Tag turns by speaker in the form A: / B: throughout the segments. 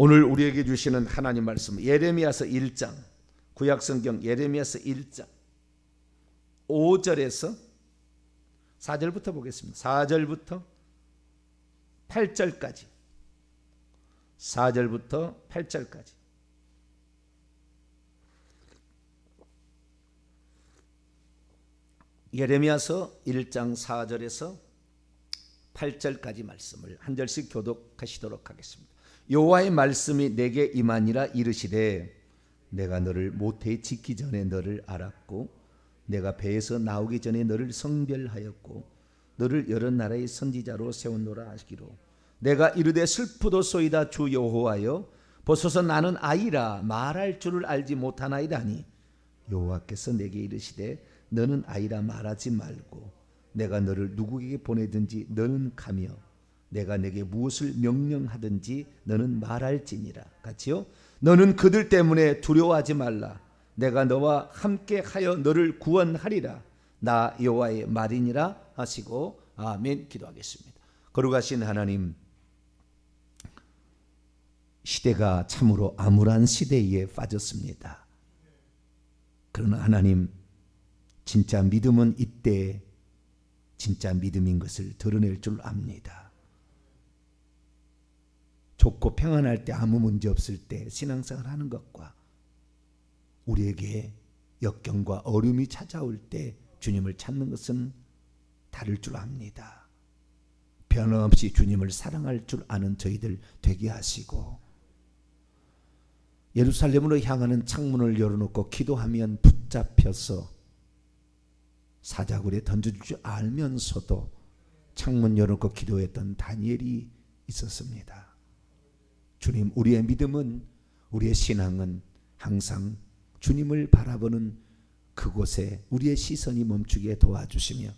A: 오늘 우리에게 주시는 하나님 말씀 예레미야서 1장, 구약성경 예레미야서 1장 5절에서 4절부터 보겠습니다. 4절부터 8절까지 4절부터 8절까지 예레미야서 1장 4절에서 8절까지 말씀을 한 절씩 교독하시도록 하겠습니다. 여호와의 말씀이 내게 임하니라. 이르시되 내가 너를 모태에 짓기 전에 너를 알았고 내가 배에서 나오기 전에 너를 성별하였고 너를 여러 나라의 선지자로 세웠노라 하시기로 내가 이르되 슬프도소이다 주 여호와여 보소서 나는 아이라 말할 줄을 알지 못하나이다니 여호와께서 내게 이르시되 너는 아이라 말하지 말고 내가 너를 누구에게 보내든지 너는 가며 내가 내게 무엇을 명령하든지 너는 말할지니라. 같이요. 너는 그들 때문에 두려워하지 말라. 내가 너와 함께 하여 너를 구원하리라. 나 여호와의 말이니라 하시고 아멘. 기도하겠습니다. 거룩하신 하나님, 시대가 참으로 암울한 시대에 빠졌습니다. 그러나 하나님, 진짜 믿음은 이때 진짜 믿음인 것을 드러낼 줄 압니다. 좋고 평안할 때 아무 문제 없을 때 신앙생활 하는 것과 우리에게 역경과 어려움이 찾아올 때 주님을 찾는 것은 다를 줄 압니다. 변함없이 주님을 사랑할 줄 아는 저희들 되게 하시고 예루살렘으로 향하는 창문을 열어놓고 기도하면 붙잡혀서 사자굴에 던져줄 줄 알면서도 창문 열어놓고 기도했던 다니엘이 있었습니다. 주님, 우리의 믿음은, 우리의 신앙은 항상 주님을 바라보는 그곳에 우리의 시선이 멈추게 도와주시며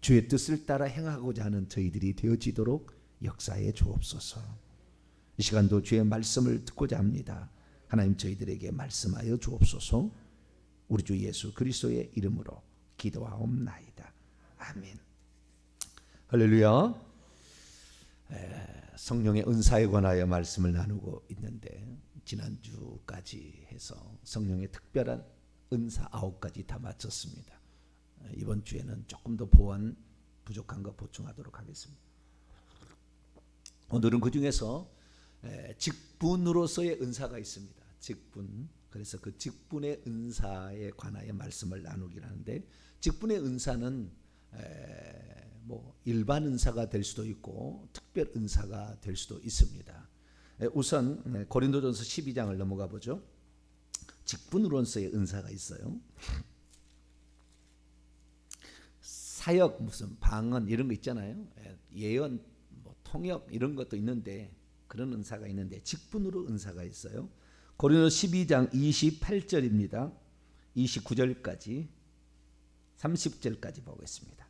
A: 주의 뜻을 따라 행하고자 하는 저희들이 되어지도록 역사해 주옵소서. 이 시간도 주의 말씀을 듣고자 합니다. 하나님, 저희들에게 말씀하여 주옵소서. 우리 주 예수 그리스도의 이름으로 기도하옵나이다. 아멘. 할렐루야. 성령의 은사에 관하여 말씀을 나누고 있는데 지난주까지 해서 성령의 특별한 은사 9가지 다 마쳤습니다. 이번 주에는 조금 더 보완 부족한 거 보충하도록 하겠습니다. 오늘은 그 중에서 직분으로서의 은사가 있습니다. 직분. 그래서 그 직분의 은사에 관하여 말씀을 나누기를 하는데, 직분의 은사는 뭐 일반 은사가 될 수도 있고 특별 은사가 될 수도 있습니다. 우선 고린도전서 12장을 넘어가 보죠. 직분으로서의 은사가 있어요. 사역, 무슨 방언 이런 거 있잖아요. 예언, 뭐 통역 이런 것도 있는데, 그런 은사가 있는데 직분으로 은사가 있어요. 고린도서 12장 28절입니다. 29절까지 30절까지 보겠습니다.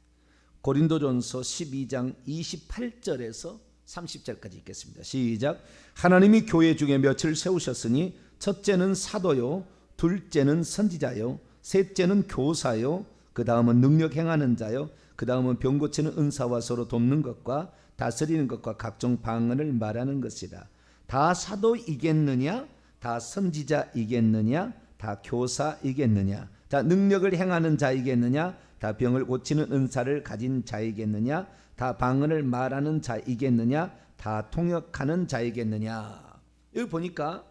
A: 고린도전서 12장 28절에서 30절까지 읽겠습니다. 시작. 하나님이 교회 중에 몇을 세우셨으니 첫째는 사도요, 둘째는 선지자요, 셋째는 교사요, 그 다음은 능력 행하는 자요, 그 다음은 병 고치는 은사와 서로 돕는 것과 다스리는 것과 각종 방언을 말하는 것이라. 다 사도이겠느냐? 다 선지자이겠느냐? 다 교사이겠느냐? 다 능력을 행하는 자이겠느냐? 다 병을 고치는 은사를 가진 자이겠느냐? 다 방언을 말하는 자이겠느냐? 다 통역하는 자이겠느냐? 여기 보니까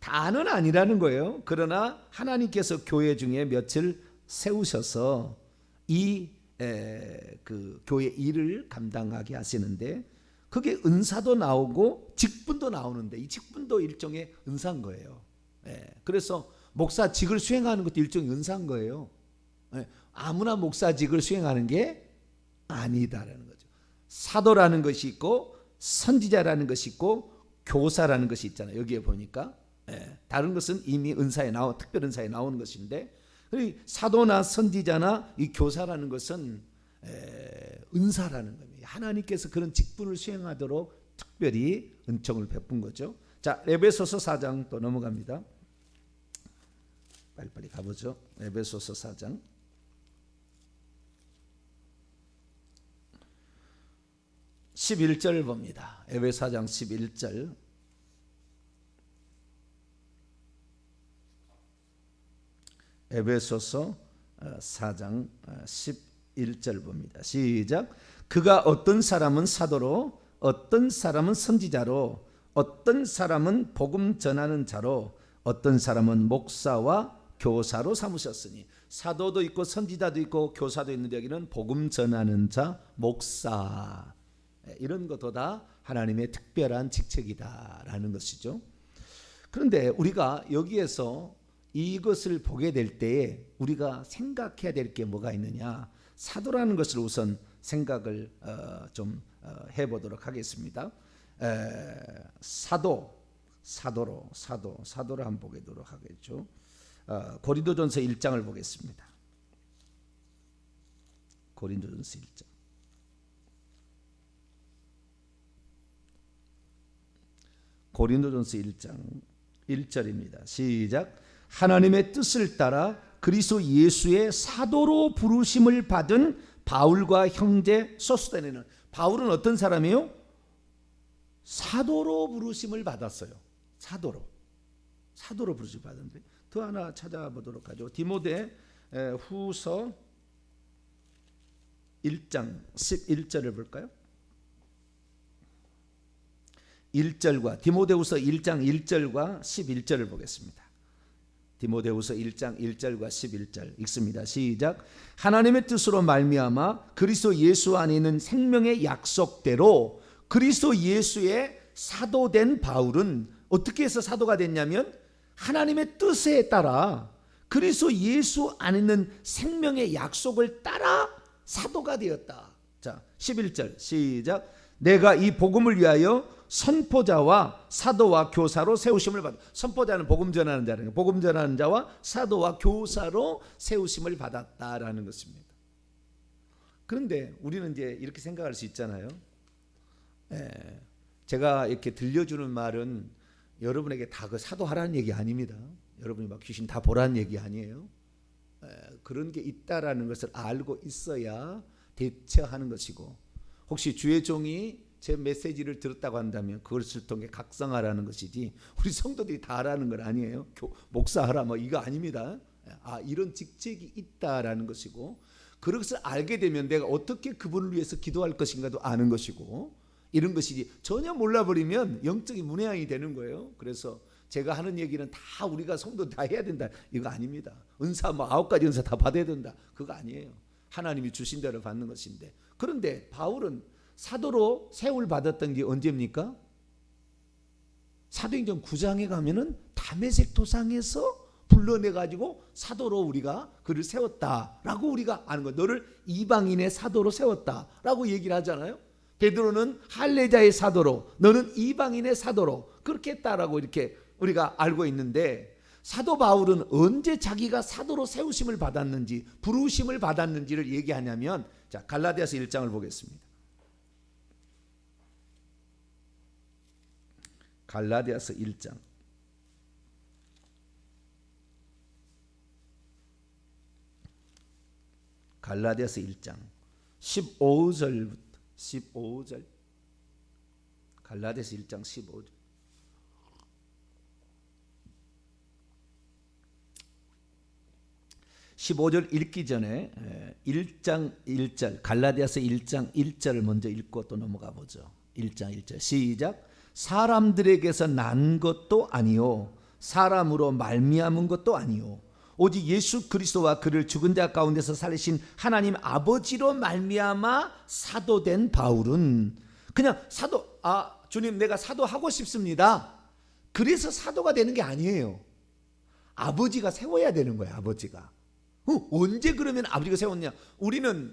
A: 다는 아니라는 거예요. 그러나 하나님께서 교회 중에 몇을 세우셔서 그 교회 일을 감당하게 하시는데, 그게 은사도 나오고 직분도 나오는데, 이 직분도 일종의 은사인 거예요. 그래서 목사직을 수행하는 것도 일종의 은사인 거예요. 아무나 목사직을 수행하는 게 아니다라는 거죠. 사도라는 것이 있고 선지자라는 것이 있고 교사라는 것이 있잖아요. 여기에 보니까 다른 것은 이미 은사에 특별 은사에 나오는 것인데, 사도나 선지자나 이 교사라는 것은 은사라는 겁니다. 하나님께서 그런 직분을 수행하도록 특별히 은총을 베푼 거죠. 자, 에베소서 4장 또 넘어갑니다. 빨리빨리 가보죠. 에베소서 4장 11절 봅니다. 에베소 4장 11절. 에베소서 4장 11절 봅니다. 시작. 그가 어떤 사람은 사도로, 어떤 사람은 선지자로, 어떤 사람은 복음 전하는 자로, 어떤 사람은 목사와 교사로 삼으셨으니. 사도도 있고 선지자도 있고 교사도 있는데 여기는 복음 전하는 자, 목사, 이런 것도 다 하나님의 특별한 직책이다라는 것이죠. 그런데 우리가 여기에서 이것을 보게 될 때에 우리가 생각해야 될 게 뭐가 있느냐, 사도라는 것을 우선 생각을 좀 해보도록 하겠습니다. 사도를 한번 보도록 하겠죠. 고린도전서 1장을 보겠습니다. 고린도전서 1장. 고린도전서 1장 1절입니다. 시작. 하나님의 뜻을 따라 그리스도 예수의 사도로 부르심을 받은 바울과 형제 소스데네는. 바울은 어떤 사람이에요? 사도로 부르심을 받았어요. 사도로 부르심을 받았는데 더 하나 찾아보도록 하죠. 디모데 후서 1장 11절을 볼까요? 1절과 디모데후서 1장 1절과 11절을 보겠습니다. 디모데후서 1장 1절과 11절 읽습니다. 시작. 하나님의 뜻으로 말미암아 그리스도 예수 안에 있는 생명의 약속대로 그리스도 예수의 사도된 바울은 어떻게 해서 사도가 됐냐면 하나님의 뜻에 따라 그리스도 예수 안에 있는 생명의 약속을 따라 사도가 되었다. 자, 11절 시작. 내가 이 복음을 위하여 선포자와 사도와 교사로 세우심을 받았다. 선포자는 복음 전하는 자라는, 복음 전하는 자와 사도와 교사로 세우심을 받았다라는 것입니다. 그런데 우리는 이제 이렇게 생각할 수 있잖아요. 제가 이렇게 들려주는 말은 여러분에게 다 그 사도하라는 얘기 아닙니다. 여러분이 막 귀신 다 보라는 얘기 아니에요. 그런 게 있다라는 것을 알고 있어야 대처하는 것이고, 혹시 주의 종이 제 메시지를 들었다고 한다면 그것을 통해 각성하라는 것이지 우리 성도들이 다 하라는 건 아니에요. 목사하라 뭐 이거 아닙니다. 이런 직책이 있다라는 것이고, 그것을 알게 되면 내가 어떻게 그분을 위해서 기도할 것인가도 아는 것이고, 이런 것이지 전혀 몰라버리면 영적인 문외한이 되는 거예요. 그래서 제가 하는 얘기는 다 우리가 성도 다 해야 된다 이거 아닙니다. 은사 뭐 9가지 은사 다 받아야 된다 그거 아니에요. 하나님이 주신 대로 받는 것인데, 그런데 바울은 사도로 세울 받았던 게 언제입니까? 사도행전 9장에 가면은 다메섹 도상에서 불러내 가지고 사도로 우리가 그를 세웠다라고 우리가 아는 거. 너를 이방인의 사도로 세웠다라고 얘기를 하잖아요. 베드로는 할례자의 사도로, 너는 이방인의 사도로 그렇게 했다라고 이렇게 우리가 알고 있는데, 사도 바울은 언제 자기가 사도로 세우심을 받았는지, 부르심을 받았는지를 얘기하냐면, 자, 갈라디아서 1장을 보겠습니다. 갈라디아서 1장. 갈라디아서 1장 15절부터 15절. 갈라디아서 1장 15절. 15절 읽기 전에 1장 1절, 갈라디아서 1장 1절을 먼저 읽고 또 넘어가 보죠. 1장 1절 시작. 사람들에게서 난 것도 아니요 사람으로 말미암은 것도 아니요 오직 예수 그리스도와 그를 죽은 자 가운데서 살리신 하나님 아버지로 말미암아 사도된 바울은, 그냥 사도, 주님 내가 사도하고 싶습니다 그래서 사도가 되는 게 아니에요. 아버지가 세워야 되는 거예요. 아버지가 언제 그러면 아버지가 세웠냐. 우리는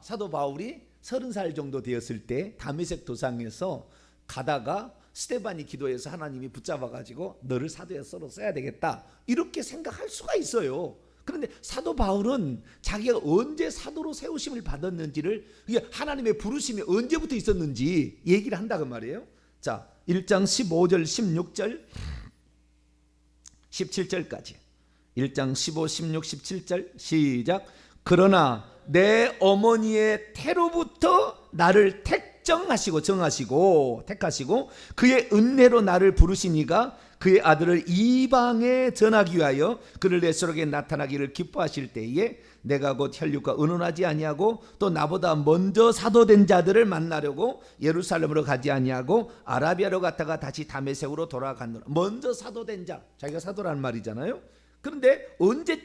A: 사도 바울이 30살 정도 되었을 때 다메섹 도상에서 가다가 스데반이 기도해서 하나님이 붙잡아가지고 너를 사도에 써야 되겠다 이렇게 생각할 수가 있어요. 그런데 사도 바울은 자기가 언제 사도로 세우심을 받았는지를, 하나님의 부르심이 언제부터 있었는지 얘기를 한다고 말이에요. 자, 1장 15절 16절 17절까지 1장 15, 16, 17절 시작. 그러나 내 어머니의 태로부터 나를 택 택하시고 그의 은혜로 나를 부르시니가 그의 아들을 이방에 전하기 위하여 그를 내 수록에 나타나기를 기뻐하실 때에 내가 곧 혈육과 의논하지 아니하고 또 나보다 먼저 사도된 자들을 만나려고 예루살렘으로 가지 아니하고 아라비아로 갔다가 다시 다메섹으로 돌아갔노라. 먼저 사도된 자, 자기가 사도라는 말이잖아요. 그런데 언제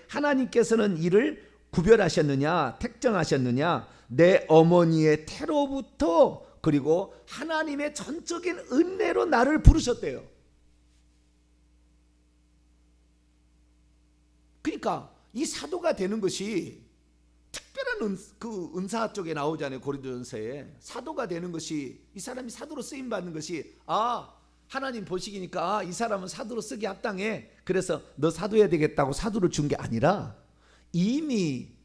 A: 하나님께서는 이를 구별하셨느냐, 택정하셨느냐? 내 어머니의 태로부터, 그리고 하나님의 전적인 은혜로 나를 부르셨대요. 그러니까 이 사도가 되는 것이 특별한 그 은사 쪽에 나오잖아요. 고린도전서에 사도가 되는 것이, 이 사람이 사도로 쓰임 받는 것이, 하나님 보시기니까 이 사람은 사도로 쓰기 합당해, 그래서 너 사도해야 되겠다고 사도를 준 게 아니라 이미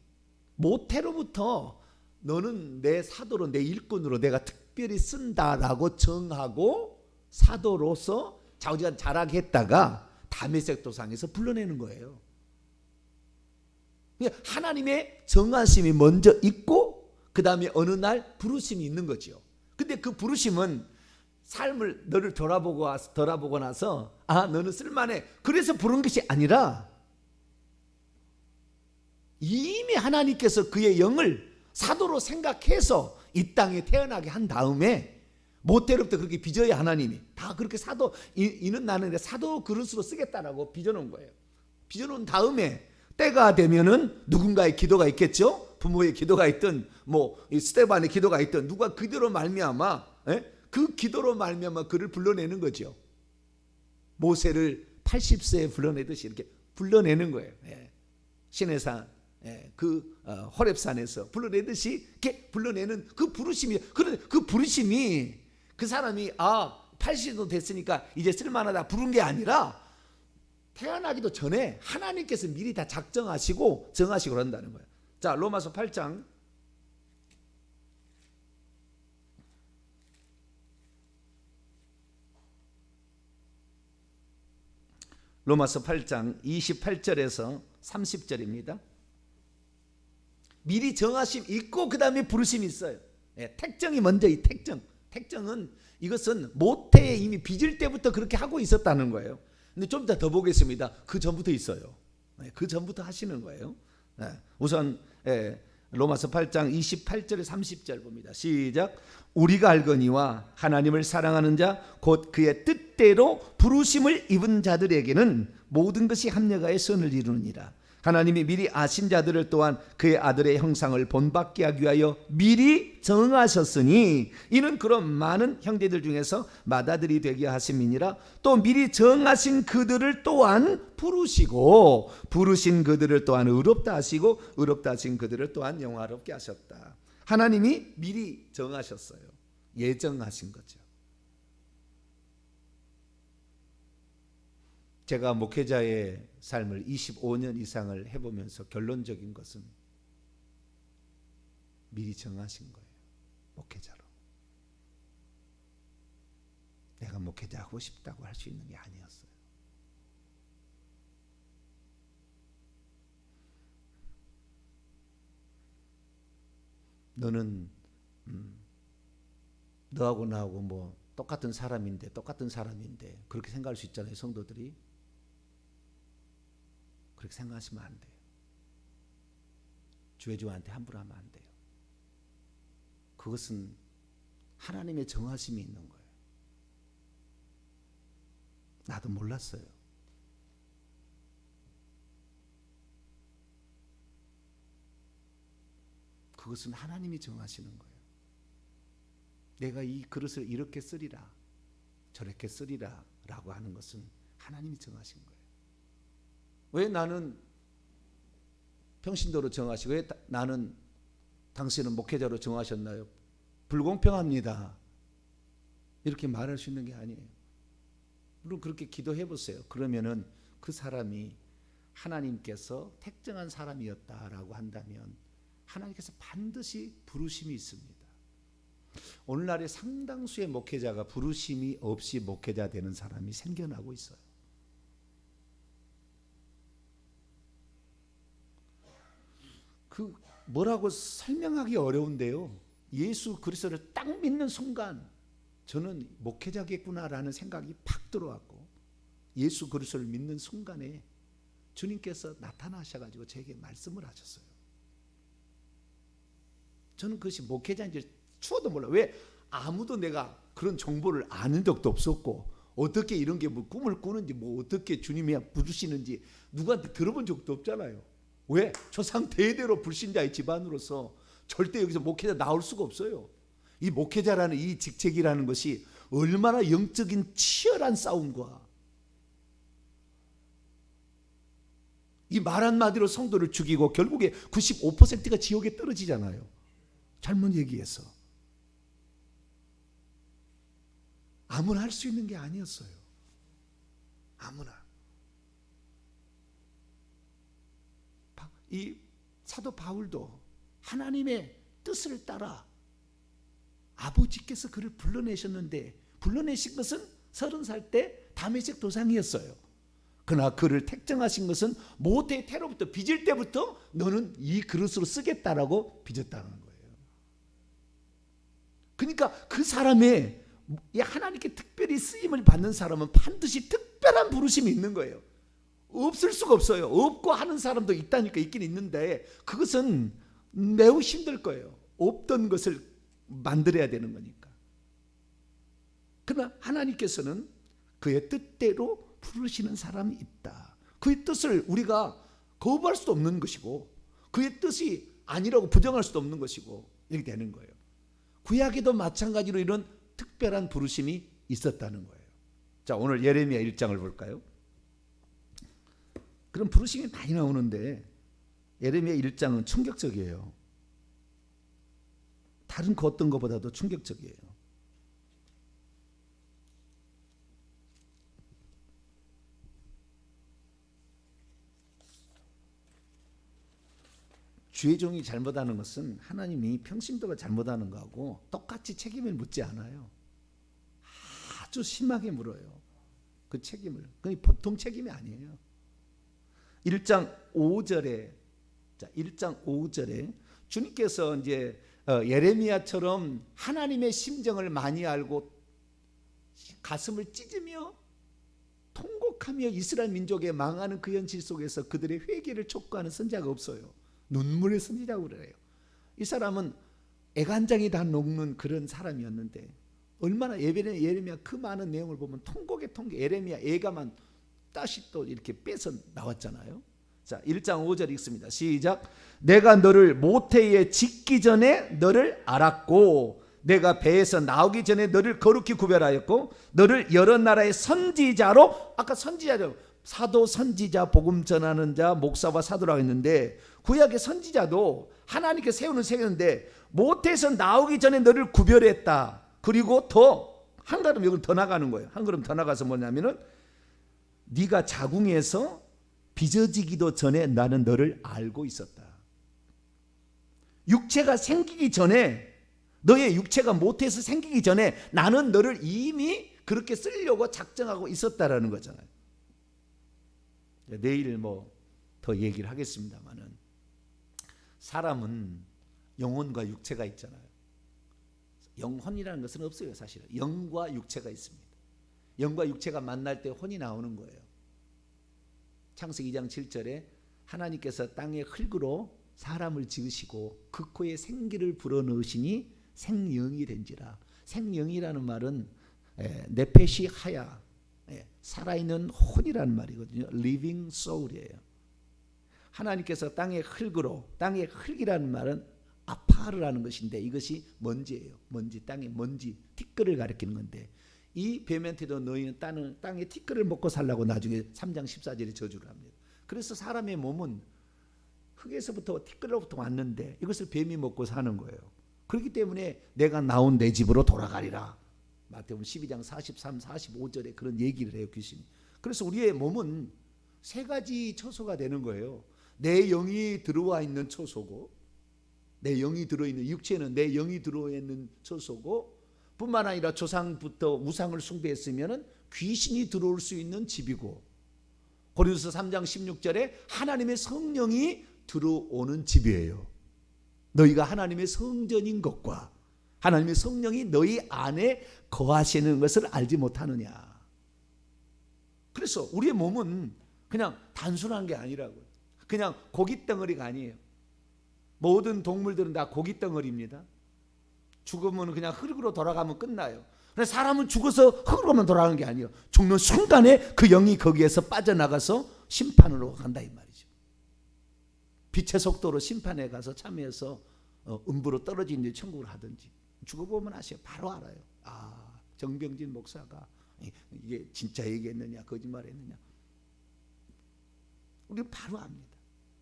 A: 모태로부터 너는 내 사도로, 내 일꾼으로 내가 특별히 쓴다라고 정하고 사도로서 자우지간 자라게 했다가 다메섹 도상에서 불러내는 거예요. 하나님의 정하심이 먼저 있고 그 다음에 어느 날 부르심이 있는 거죠. 근데 그 부르심은 삶을 너를 돌아보고 나서 너는 쓸만해, 그래서 부른 것이 아니라 이미 하나님께서 그의 영을 사도로 생각해서 이 땅에 태어나게 한 다음에 모태로부터 그렇게 빚어야 하나님이 다 그렇게 사도, 이는 나는 사도 그릇으로 쓰겠다라고 빚어놓은 거예요. 빚어놓은 다음에 때가 되면은 누군가의 기도가 있겠죠. 부모의 기도가 있든 스데반의 기도가 있든 누가 그대로 말미암아, 그 기도로 말미암아 그를 불러내는 거죠. 모세를 80세에 불러내듯이 이렇게 불러내는 거예요. 시내산, 그 호렙산에서 불러내듯이 이렇게 불러내는 그 부르심이, 그 부르심이 그 사람이 80도 됐으니까 이제 쓸만하다 부른 게 아니라 태어나기도 전에 하나님께서 미리 다 작정하시고 정하시고 그런다는 거예요. 자, 로마서 8장 로마서 8장 28절에서 30절입니다. 미리 정하심 있고 그 다음에 부르심이 있어요. 택정이 먼저, 이 택정은 이것은 모태에 이미 빚을 때부터 그렇게 하고 있었다는 거예요. 근데 좀 이따 더 보겠습니다. 그 전부터 있어요. 그 전부터 하시는 거예요. 우선 로마서 8장 28절에 30절 봅니다. 시작. 우리가 알거니와 하나님을 사랑하는 자 곧 그의 뜻대로 부르심을 입은 자들에게는 모든 것이 합력하여 선을 이루느니라. 하나님이 미리 아신 자들을 또한 그의 아들의 형상을 본받게 하기 위하여 미리 정하셨으니 이는 그런 많은 형제들 중에서 맏아들이 되게 하심이니라. 또 미리 정하신 그들을 또한 부르시고 부르신 그들을 또한 의롭다 하시고 의롭다 하신 그들을 또한 영화롭게 하셨다. 하나님이 미리 정하셨어요. 예정하신 거죠. 제가 목회자의 삶을 25년 이상을 해보면서 결론적인 것은 미리 정하신 거예요. 목회자로. 내가 목회자 하고 싶다고 할 수 있는 게 아니었어요. 너는 너하고 나하고 똑같은 사람인데 그렇게 생각할 수 있잖아요. 성도들이. 그렇게 생각하시면 안 돼요. 주애주한테 함부로 하면 안 돼요. 그것은 하나님의 정하심이 있는 거예요. 나도 몰랐어요. 그것은 하나님이 정하시는 거예요. 내가 이 그릇을 이렇게 쓰리라, 저렇게 쓰리라 라고 하는 것은 하나님이 정하신 거예요. 왜 나는 평신도로 정하시고 왜 나는 당신은 목회자로 정하셨나요? 불공평합니다. 이렇게 말할 수 있는 게 아니에요. 물론 그렇게 기도해 보세요. 그러면은 그 사람이 하나님께서 택정한 사람이었다라고 한다면 하나님께서 반드시 부르심이 있습니다. 오늘날의 상당수의 목회자가 부르심이 없이 목회자 되는 사람이 생겨나고 있어요. 뭐라고 설명하기 어려운데요. 예수 그리스도를 딱 믿는 순간 저는 목회자겠구나라는 생각이 팍 들어왔고, 예수 그리스도를 믿는 순간에 주님께서 나타나셔가지고 제게 말씀을 하셨어요. 저는 그것이 목회자인지 추워도 몰라요. 왜? 아무도 내가 그런 정보를 아는 적도 없었고, 어떻게 이런 게 뭐 꿈을 꾸는지, 뭐 어떻게 주님이 부르시는지 누구한테 들어본 적도 없잖아요. 왜? 조상 대대로 불신자의 집안으로서 절대 여기서 목회자 나올 수가 없어요. 이 목회자라는 이 직책이라는 것이 얼마나 영적인 치열한 싸움과 이 말 한마디로 성도를 죽이고 결국에 95%가 지옥에 떨어지잖아요. 잘못 얘기해서. 아무나 할 수 있는 게 아니었어요. 아무나. 이 사도 바울도 하나님의 뜻을 따라 아버지께서 그를 불러내셨는데, 불러내신 것은 30살 때 다메섹 도상이었어요. 그러나 그를 택정하신 것은 모태의 태로부터, 빚을 때부터 너는 이 그릇으로 쓰겠다라고 빚었다는 거예요. 그러니까 그 사람의 하나님께 특별히 쓰임을 받는 사람은 반드시 특별한 부르심이 있는 거예요. 없을 수가 없어요. 없고 하는 사람도 있다니까. 있긴 있는데 그것은 매우 힘들 거예요. 없던 것을 만들어야 되는 거니까. 그러나 하나님께서는 그의 뜻대로 부르시는 사람이 있다. 그의 뜻을 우리가 거부할 수도 없는 것이고, 그의 뜻이 아니라고 부정할 수도 없는 것이고, 이렇게 되는 거예요. 구약에도 마찬가지로 이런 특별한 부르심이 있었다는 거예요. 자, 오늘 예레미야 1장을 볼까요? 그런 부르심이 많이 나오는데 예레미야 1장은 충격적이에요. 다른 그 어떤 것보다도 충격적이에요. 주의 종이 잘못하는 것은 하나님이 평신도가 잘못하는 거하고 똑같이 책임을 묻지 않아요. 아주 심하게 물어요. 그 책임을. 그게 보통 책임이 아니에요. 1장 5절에, 자, 1장 5절에 주님께서 이제 예레미야처럼 하나님의 심정을 많이 알고 가슴을 찢으며 통곡하며 이스라엘 민족의 망하는 그 현실 속에서 그들의 회개를 촉구하는 선지자가 없어요. 눈물의 선지자라고 그래요. 이 사람은 애간장이 다 녹는 그런 사람이었는데, 얼마나 예레미야 그 많은 내용을 보면 통곡의 통곡, 예레미야 애가만 다시 또 이렇게 빼서 나왔잖아요. 자, 1장 5절 읽습니다. 시작. 내가 너를 모태에 짓기 전에 너를 알았고, 내가 배에서 나오기 전에 너를 거룩히 구별하였고, 너를 여러 나라의 선지자로, 아까 선지자죠. 사도, 선지자, 복음 전하는 자, 목사와 사도라고 했는데, 구약의 선지자도 하나님께 세우는데 모태에서 나오기 전에 너를 구별했다. 그리고 더 한 걸음 여기 더 나가는 거예요. 한 걸음 더 나가서 뭐냐면은, 네가 자궁에서 빚어지기도 전에 나는 너를 알고 있었다. 육체가 생기기 전에, 너의 육체가 모태에서 생기기 전에 나는 너를 이미 그렇게 쓰려고 작정하고 있었다라는 거잖아요. 내일 뭐 더 얘기를 하겠습니다만은, 사람은 영혼과 육체가 있잖아요. 영혼이라는 것은 없어요. 사실은 영과 육체가 있습니다. 영과 육체가 만날 때 혼이 나오는 거예요. 창세기 2장 7절에 하나님께서 땅의 흙으로 사람을 지으시고 그 코에 생기를 불어넣으시니 생영이 된지라. 생영이라는 말은 네페시 하야, 살아있는 혼이라는 말이거든요. living soul이에요. 하나님께서 땅의 흙으로, 땅의 흙이라는 말은 아파르라는 것인데, 이것이 먼지예요. 먼지, 땅의 먼지, 티끌을 가리키는 건데, 이 뱀한테도 너희는 땅의 티끌을 먹고 살라고 나중에 3장 14절에 저주를 합니다. 그래서 사람의 몸은 흙에서부터 티끌로부터 왔는데 이것을 뱀이 먹고 사는 거예요. 그렇기 때문에 내가 나온 내 집으로 돌아가리라. 마태복음 12장 43, 45절에 그런 얘기를 해요, 귀신이. 그래서 우리의 몸은 세 가지 처소가 되는 거예요. 내 영이 들어와 있는 처소고, 내 영이 들어있는, 육체는 내 영이 들어와 있는 처소고, 뿐만 아니라 조상부터 우상을 숭배했으면 귀신이 들어올 수 있는 집이고, 고린도서 3장 16절에 하나님의 성령이 들어오는 집이에요. 너희가 하나님의 성전인 것과 하나님의 성령이 너희 안에 거하시는 것을 알지 못하느냐. 그래서 우리의 몸은 그냥 단순한 게 아니라고요. 그냥 고깃덩어리가 아니에요. 모든 동물들은 다 고깃덩어리입니다. 죽으면 그냥 흙으로 돌아가면 끝나요. 그래서 사람은 죽어서 흙으로만 돌아가는 게 아니에요. 죽는 순간에 그 영이 거기에서 빠져나가서 심판으로 간다 이 말이죠. 빛의 속도로 심판에 가서 참여해서 음부로 떨어진 일 천국을 하든지 죽어보면 아세요. 바로 알아요. 아, 정병진 목사가 이게 진짜 얘기했느냐 거짓말했느냐 우리 바로 압니다.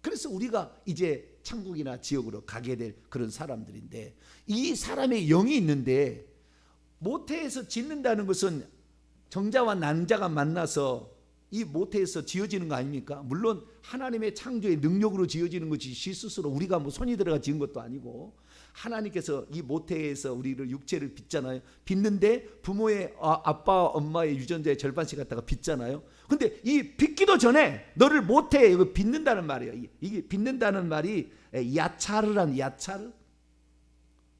A: 그래서 우리가 이제 천국이나 지옥으로 가게 될 그런 사람들인데, 이 사람의 영이 있는데 모태에서 짓는다는 것은 정자와 난자가 만나서 이 모태에서 지어지는 거 아닙니까? 물론 하나님의 창조의 능력으로 지어지는 것이 시 스스로 우리가 뭐 손이 들어가 지은 것도 아니고, 하나님께서 이 모태에서 우리를 육체를 빚잖아요. 빚는데 부모의 아빠 엄마의 유전자의 절반씩 갖다가 빚잖아요. 근데 이 빚기도 전에 너를 모태에 빚는다는 말이에요. 이게 빚는다는 말이 야차르란, 야차르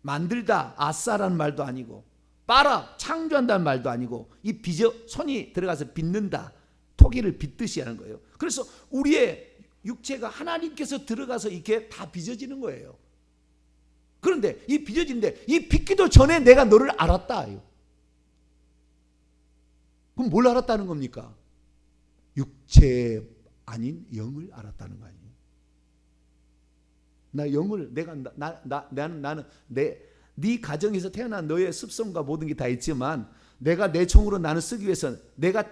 A: 만들다 아싸라는 말도 아니고, 빨아 창조한다는 말도 아니고, 이 빚어 손이 들어가서 빚는다, 토기를 빚듯이 하는 거예요. 그래서 우리의 육체가 하나님께서 들어가서 이렇게 다 빚어지는 거예요. 그런데 이 빚어진데 이 빚기도 전에 내가 너를 알았다. 그럼 뭘 알았다는 겁니까? 육체 아닌 영을 알았다는 거 아니에요? 나 영을 나는 네 가정에서 태어난 너의 습성과 모든 게 다 있지만 내가 내 총으로 나는 쓰기 위해서 내가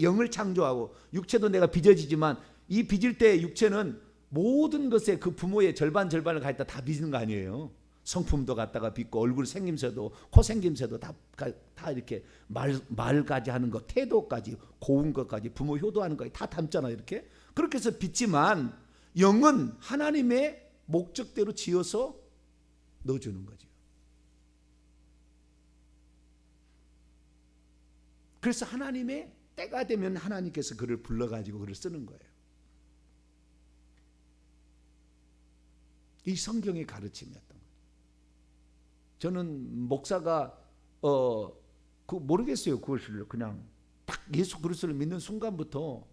A: 영을 창조하고, 육체도 내가 빚어지지만 이 빚을 때 육체는 모든 것에 그 부모의 절반을 갖다 다 빚는 거 아니에요. 성품도 갖다가 빚고, 얼굴 생김새도, 코 생김새도 다 이렇게 말까지 하는 것, 태도까지, 고운 것까지, 부모 효도하는 것까지 다 담잖아요. 이렇게 그렇게 해서 빚지만 영은 하나님의 목적대로 지어서 넣어주는 거죠. 그래서 하나님의 때가 되면 하나님께서 그를 불러가지고 그를 쓰는 거예요. 이 성경의 가르침이었던 거예요. 저는 목사가 모르겠어요. 그것을 그냥 딱 예수 그리스도를 믿는 순간부터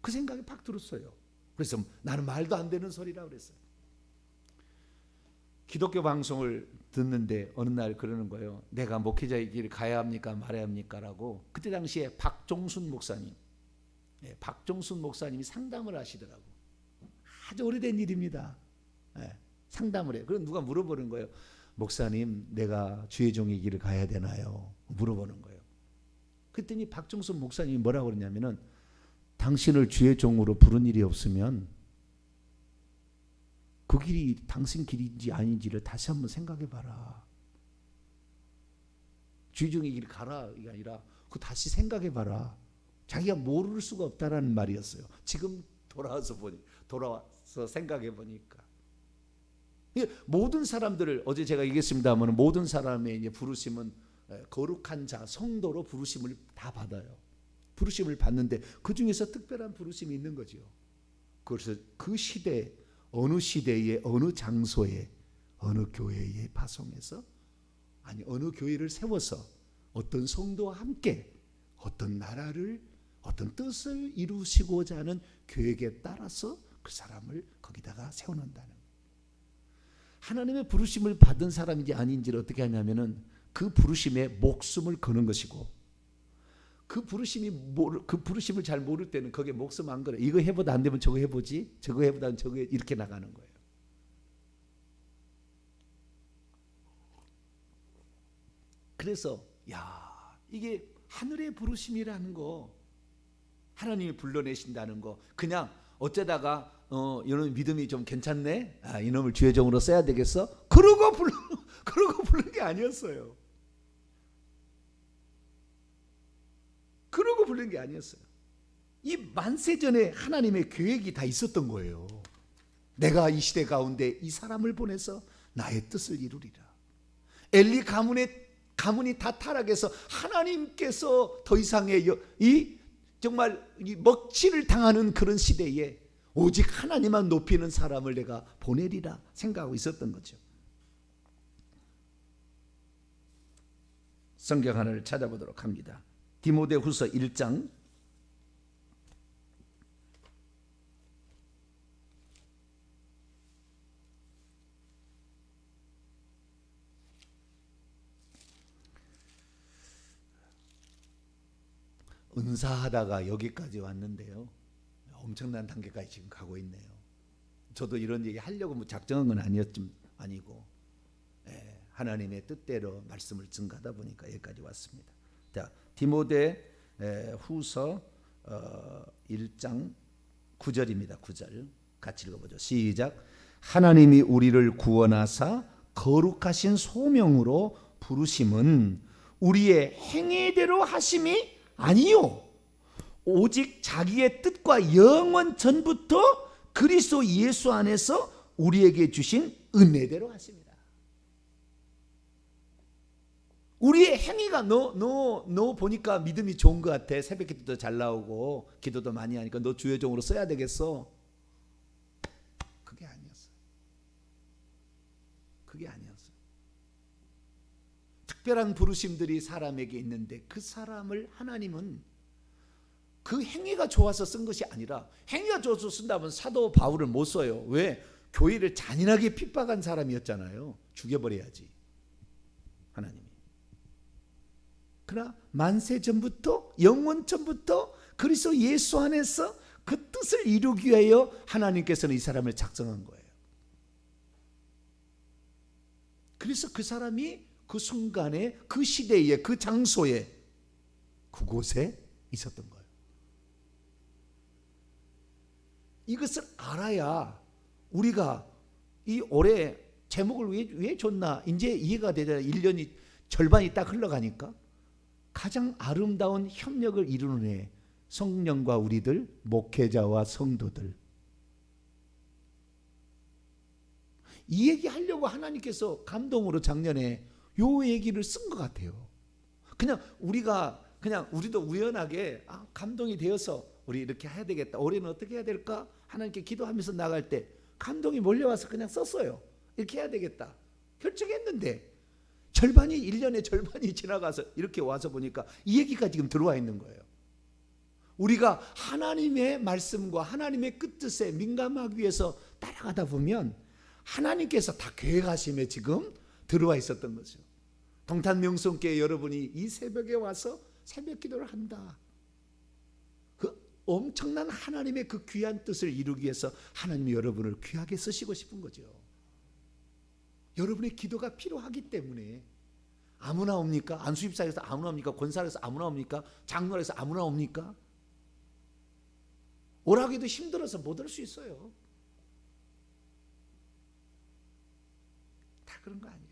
A: 그 생각이 팍 들었어요. 그래서 나는 말도 안 되는 소리라 그랬어요. 기독교 방송을 듣는데 어느 날 그러는 거예요. 내가 목회자의 길을 가야 합니까 말아야 합니까 라고. 그때 당시에 박종순 목사님이 상담을 하시더라고. 아주 오래된 일입니다. 상담을 해요. 그럼 누가 물어보는 거예요. 목사님, 내가 주의 종의 길을 가야 되나요? 물어보는 거예요. 그랬더니 박종순 목사님이 뭐라고 그러냐면은, 당신을 주의 종으로 부른 일이 없으면 그 길이 당신 길인지 아닌지를 다시 한번 생각해 봐라. 주의 종의 길을 가라 이게 아니라 그 다시 생각해 봐라. 자기가 모를 수가 없다라는 말이었어요. 지금 돌아와서 생각해 보니까 모든 사람들을, 어제 제가 얘기했습니다만, 모든 사람의 이제 부르심은 거룩한 자, 성도로 부르심을 다 받아요. 부르심을 받는데 그 중에서 특별한 부르심이 있는 거죠. 그래서 그 시대, 어느 시대에, 어느 장소에, 어느 교회에 파송해서, 아니 어느 교회를 세워서 어떤 성도와 함께 어떤 나라를, 어떤 뜻을 이루시고자 하는 계획에 따라서 그 사람을 거기다가 세워놓는다는 거예요. 하나님의 부르심을 받은 사람인지 아닌지를 어떻게 하냐면은 그 부르심에 목숨을 거는 것이고, 그 부르심을 잘 모를 때는 거기에 목숨 안 걸어. 이거 해보다 안 되면 저거 해보지, 저거 해보다 저거 이렇게 나가는 거예요. 그래서 이게 하늘의 부르심이라는 거, 하나님이 불러내신다는 거, 그냥 어쩌다가 이놈 믿음이 좀 괜찮네, 이놈을 주의 종으로 써야 되겠어, 그러고 부른 게 아니었어요. 그러고 부른 게 아니었어요. 이 만세 전에 하나님의 계획이 다 있었던 거예요. 내가 이 시대 가운데 이 사람을 보내서 나의 뜻을 이루리라. 엘리 가문이 다 타락해서 하나님께서 더 이상의 정말 이 먹칠을 당하는 그런 시대에 오직 하나님만 높이는 사람을 내가 보내리라 생각하고 있었던 거죠. 성경 하나를 찾아보도록 합니다. 디모데후서 1장 은사하다가 여기까지 왔는데요. 엄청난 단계까지 지금 가고 있네요. 저도 이런 얘기 하려고 작정한 건 아니고 하나님의 뜻대로 말씀을 증가하다 보니까 여기까지 왔습니다. 자, 디모데 후서 1장 9절입니다. 9절 같이 읽어보죠. 시작. 하나님이 우리를 구원하사 거룩하신 소명으로 부르심은 우리의 행위대로 하심이 아니요 오직 자기의 뜻과 영원 전부터 그리스도 예수 안에서 우리에게 주신 은혜대로 하십니다. 우리의 행위가 너 보니까 믿음이 좋은 것 같아. 새벽 기도도 잘 나오고 기도도 많이 하니까 너 주의 종으로 써야 되겠어. 그게 아니었어요. 그게 아니었어요. 특별한 부르심들이 사람에게 있는데 그 사람을 하나님은 그 행위가 좋아서 쓴 것이 아니라, 행위가 좋아서 쓴다면 사도 바울을 못 써요. 왜? 교회를 잔인하게 핍박한 사람이었잖아요. 죽여버려야지 하나님이. 그러나 만세 전부터 영원 전부터 그리스도 예수 안에서 그 뜻을 이루기 위하여 하나님께서는 이 사람을 작정한 거예요. 그래서 그 사람이 그 순간에 그 시대에 그 장소에 그곳에 있었던 거예요. 이것을 알아야 우리가 이 올해 제목을 왜 줬나 이제 이해가 되잖아요. 1년이 절반이 딱 흘러가니까 가장 아름다운 협력을 이루는 해, 성령과 우리들, 목회자와 성도들. 이 얘기 하려고 하나님께서 감동으로 작년에 요 얘기를 쓴 것 같아요. 그냥 우리도 우연하게 감동이 되어서 우리 이렇게 해야 되겠다. 올해는 어떻게 해야 될까? 하나님께 기도하면서 나갈 때 감동이 몰려와서 그냥 썼어요. 이렇게 해야 되겠다. 결정했는데 1년의 절반이 지나가서 이렇게 와서 보니까 이 얘기가 지금 들어와 있는 거예요. 우리가 하나님의 말씀과 하나님의 끝뜻에 민감하기 위해서 따라가다 보면 하나님께서 다 계획하심에 지금 들어와 있었던 거죠. 동탄명성교회 여러분이 이 새벽에 와서 새벽 기도를 한다. 그 엄청난 하나님의 그 귀한 뜻을 이루기 위해서 하나님이 여러분을 귀하게 쓰시고 싶은 거죠. 여러분의 기도가 필요하기 때문에. 아무나 옵니까? 안수입사에서 아무나 옵니까? 권사에서 아무나 옵니까? 장로에서 아무나 옵니까? 오라고 해도 힘들어서 못 올 수 있어요. 다 그런 거 아니에요.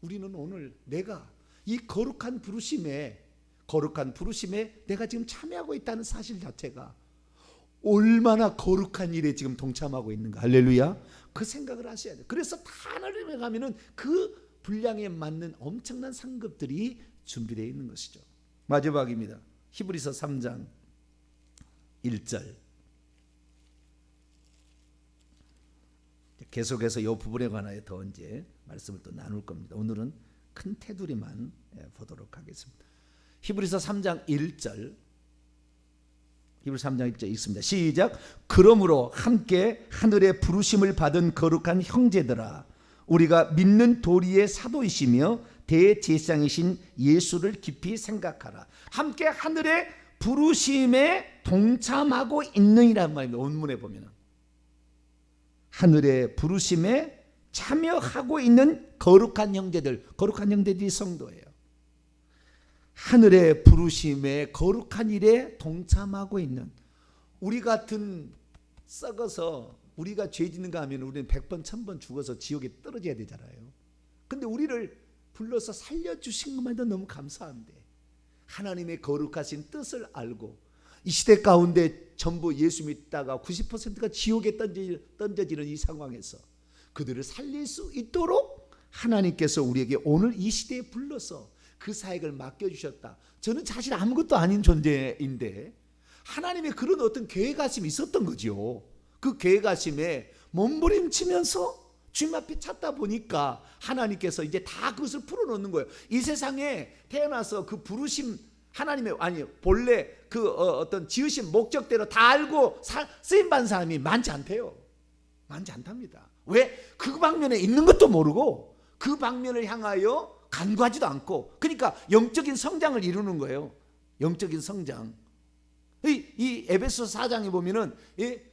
A: 우리는 오늘 내가 이 거룩한 부르심에 내가 지금 참여하고 있다는 사실 자체가 얼마나 거룩한 일에 지금 동참하고 있는가. 할렐루야. 그 생각을 하셔야 돼요. 그래서 다 하나님에 가면은 그 분량에 맞는 엄청난 상급들이 준비되어 있는 것이죠. 마지막입니다. 히브리서 3장 1절. 계속해서 이 부분에 관하여 더 이제 말씀을 또 나눌 겁니다. 오늘은 큰 테두리만 보도록 하겠습니다. 히브리서 3장 1절. 히브리서 3장 1절 읽습니다. 시작. 그러므로 함께 하늘의 부르심을 받은 거룩한 형제들아, 우리가 믿는 도리의 사도이시며 대제사장이신 예수를 깊이 생각하라. 함께 하늘의 부르심에 동참하고 있느니란 말입니다. 원문에 보면 하늘의 부르심에 참여하고 있는 거룩한 형제들이 성도예요. 하늘의 부르심에 거룩한 일에 동참하고 있는, 우리 같은 썩어서 우리가 죄 짓는가 하면 우리는 100번 1000번 죽어서 지옥에 떨어져야 되잖아요. 근데 우리를 불러서 살려주신 것만 해도 너무 감사한데, 하나님의 거룩하신 뜻을 알고 이 시대 가운데 전부 예수 믿다가 90%가 지옥에 던져지는 이 상황에서 그들을 살릴 수 있도록 하나님께서 우리에게 오늘 이 시대에 불러서 그 사역을 맡겨주셨다. 저는 사실 아무것도 아닌 존재인데 하나님의 그런 어떤 계획하심이 있었던 거죠. 그 계획하심에 몸부림치면서 주님 앞에 찾다 보니까 하나님께서 이제 다 그것을 풀어놓는 거예요. 이 세상에 태어나서 그 부르심 하나님의 본래 그 어떤 지으신 목적대로 다 알고 쓰임 받는 사람이 많지 않대요. 많지 않답니다. 왜? 그 방면에 있는 것도 모르고 그 방면을 향하여 간구하지도 않고, 그러니까 영적인 성장을 이루는 거예요. 영적인 성장. 이 에베소 4장에 보면은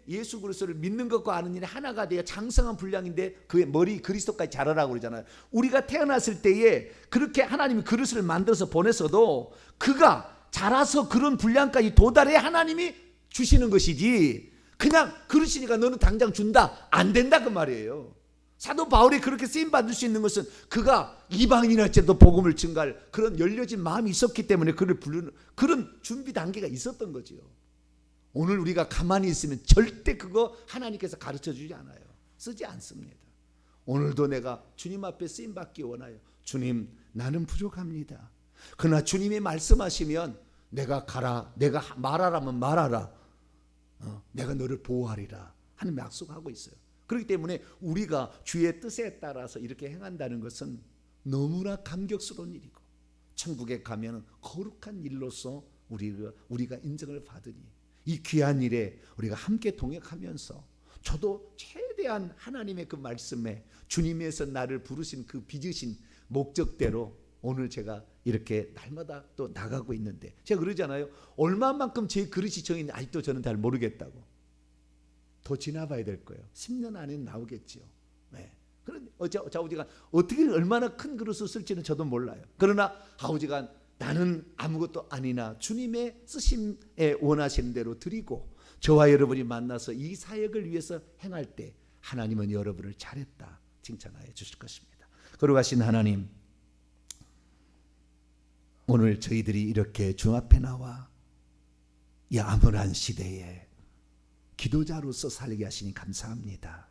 A: 예수 그리스도를 믿는 것과 아는 일이 하나가 되어 장성한 분량인데 그의 머리 그리스도까지 자라라고 그러잖아요. 우리가 태어났을 때에 그렇게 하나님이 그릇을 만들어서 보냈어도 그가 자라서 그런 분량까지 도달해 하나님이 주시는 것이지, 그냥 그릇이니까 너는 당장 준다, 안 된다 그 말이에요. 사도 바울이 그렇게 쓰임받을 수 있는 것은 그가 이방인일지라도 복음을 증가할 그런 열려진 마음이 있었기 때문에 그를 부르는 그런 준비 단계가 있었던 거지요. 오늘 우리가 가만히 있으면 절대 그거 하나님께서 가르쳐 주지 않아요. 쓰지 않습니다. 오늘도 내가 주님 앞에 쓰임받기 원하여, 주님 나는 부족합니다. 그러나 주님이 말씀하시면 내가 가라, 내가 말하라면 말하라, 내가 너를 보호하리라 하는 약속하고 있어요. 그렇기 때문에 우리가 주의 뜻에 따라서 이렇게 행한다는 것은 너무나 감격스러운 일이고, 천국에 가면 거룩한 일로서 우리가 인정을 받으니 이 귀한 일에 우리가 함께 동역하면서 저도 최대한 하나님의 그 말씀에 주님에서 나를 부르신 그 빚으신 목적대로 오늘 제가 이렇게 날마다 또 나가고 있는데, 제가 그러잖아요. 얼마만큼 제 그릇이 정했는지 아직도 저는 잘 모르겠다고. 더 지나봐야 될 거예요. 10년 안에는 나오겠지요. 네. 그런데 좌우지간 어떻게 얼마나 큰 그릇을 쓸지는 저도 몰라요. 그러나 좌우지간 나는 아무것도 아니나 주님의 쓰심에 원하시는 대로 드리고 저와 여러분이 만나서 이 사역을 위해서 행할 때 하나님은 여러분을 잘했다 칭찬하여 주실 것입니다. 거룩하신 하나님, 오늘 저희들이 이렇게 주 앞에 나와 이 암울한 시대에 기도자로서 살게 하시니 감사합니다.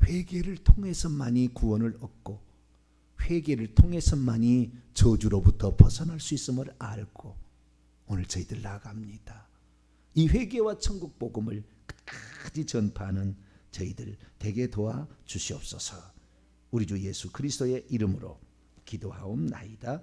A: 회개를 통해서만이 구원을 얻고 회개를 통해서만이 저주로부터 벗어날 수 있음을 알고 오늘 저희들 나갑니다. 이 회개와 천국 복음을 끝까지 전파하는 저희들 되게 도와 주시옵소서. 우리 주 예수 그리스도의 이름으로 기도하옵나이다.